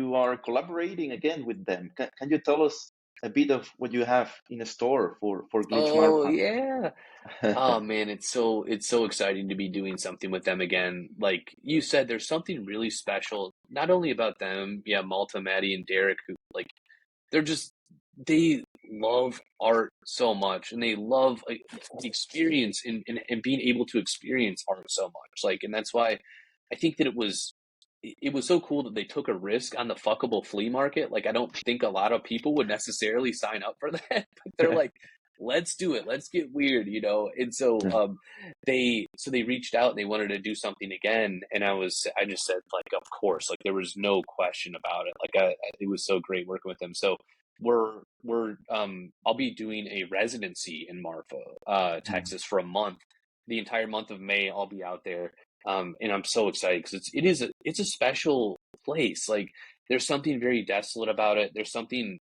you are collaborating again with them. Can you tell us a bit of what you have in store for Glitch Oh Marfa? yeah. Oh man, it's so exciting to be doing something with them again. Like you said, there's something really special, not only about them, yeah, Malta, Maddie, and Derek, who like they're just they love art so much, and they love like the experience and being able to experience art so much. Like, and that's why I think that it was so cool that they took a risk on the fuckable flea market. Like, I don't think a lot of people would necessarily sign up for that, but they're like, let's do it. Let's get weird, you know? And so, they reached out and they wanted to do something again. And I just said like, of course, like there was no question about it. Like, it was so great working with them. So I'll be doing a residency in Marfa, Texas for a month. The entire month of May, I'll be out there. And I'm so excited because it's a special place. Like there's something very desolate about it. There's something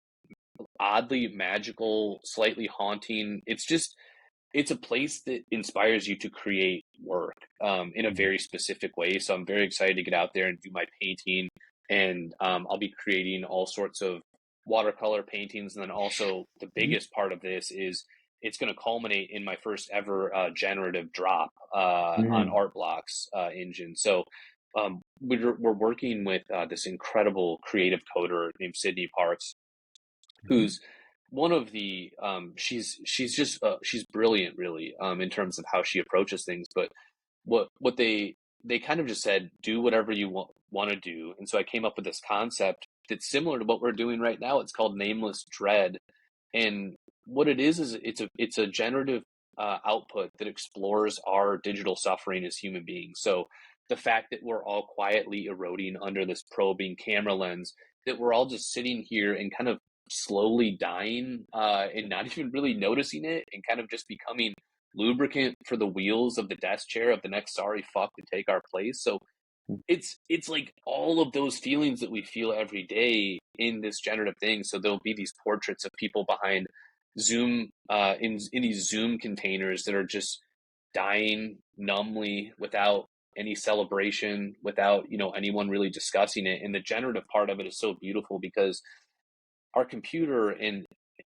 oddly magical, slightly haunting. It's a place that inspires you to create work in a very specific way. So I'm very excited to get out there and do my painting, and I'll be creating all sorts of watercolor paintings. And then also the biggest part of this is it's going to culminate in my first ever generative drop on Mhm. Art Blocks engine. So we're working with this incredible creative coder named Sydney Parks, Mhm. who's one of the she's just she's brilliant really in terms of how she approaches things. But what they kind of just said, do whatever you want to do. And so I came up with this concept that's similar to what we're doing right now. It's called Nameless Dread. And what it is it's a generative output that explores our digital suffering as human beings. So the fact that we're all quietly eroding under this probing camera lens, that we're all just sitting here and kind of slowly dying and not even really noticing it, and kind of just becoming lubricant for the wheels of the desk chair of the next sorry fuck to take our place. So it's like all of those feelings that we feel every day in this generative thing. So there'll be these portraits of people behind Zoom in these Zoom containers that are just dying numbly without any celebration, without anyone really discussing it. And the generative part of it is so beautiful because our computer and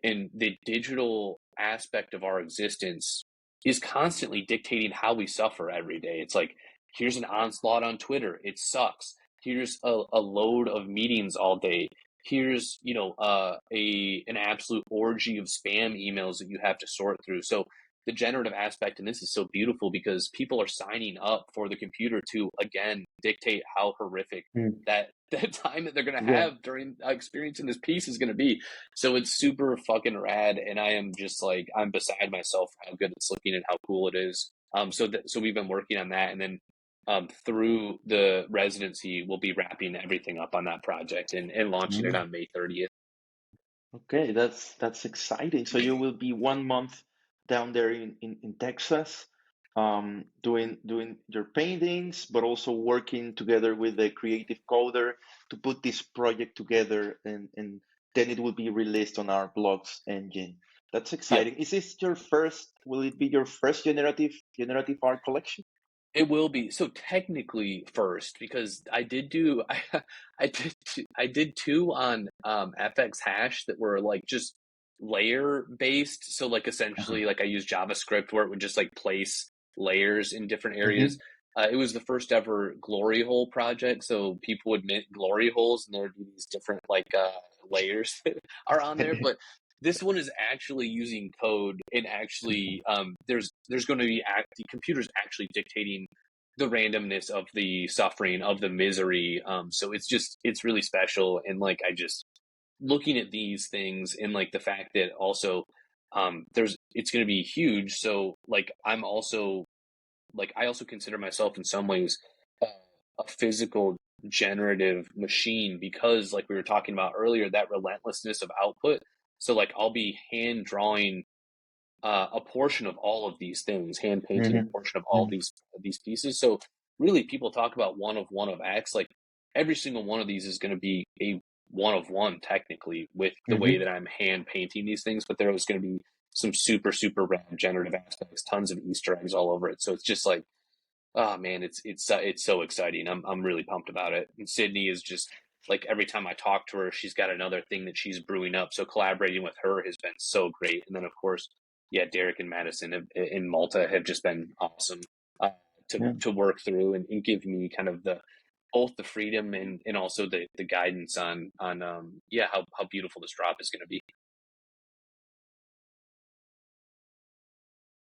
the digital aspect of our existence is constantly dictating how we suffer every day. It's like, here's an onslaught on Twitter. It sucks. Here's a load of meetings all day. Here's, an absolute orgy of spam emails that you have to sort through. So the generative aspect in this is so beautiful because people are signing up for the computer to, again, dictate how horrific Mhm. that time that they're going to Yeah. have during experiencing this piece is going to be. So it's super fucking rad, and I am just like, I'm beside myself for how good it's looking and how cool it is. So we've been working on that, and then through the residency, we'll be wrapping everything up on that project and launching it Mhm. on May 30th. Okay, that's exciting. So you will be 1 month down there in Texas, doing your paintings, but also working together with the creative coder to put this project together, and then it will be released on our blogs engine. That's Yep. exciting. Is this your first? Will it be your first generative art collection? It will be. So technically first, because I did do I did two on FX hash that were like just layer based. So like Uh-huh. essentially like I used JavaScript where it would just like place layers in different areas. Hmm. It was the first ever glory hole project. So people would mint glory holes and there would be these different like layers that are on there. But this one is actually using code, and actually there's going to be the computer's actually dictating the randomness of the suffering, of the misery. So it's really special. And like I just looking at these things, and like the fact that also there's it's going to be huge. So like I also consider myself in some ways uh, a physical generative machine, because like we were talking about earlier, that relentlessness of output. So like I'll be hand drawing a portion of all of these things, hand painting a Hmm. portion of all these pieces. So really, people talk about one of X. Like every single one of these is going to be a one of one technically with the way Hmm. that I'm hand painting these things. But there is going to be some super rad generative aspects, tons of Easter eggs all over it. So it's just like, oh man, it's so exciting. I'm really pumped about it. And Sydney is just like every time I talk to her, she's got another thing that she's brewing up. So collaborating with her has been so great. And then of course, yeah, Derek and Madison in Malta have just been awesome uh, Yeah. to work through and give me kind of the both the freedom and also the guidance on yeah how beautiful this drop is going to be.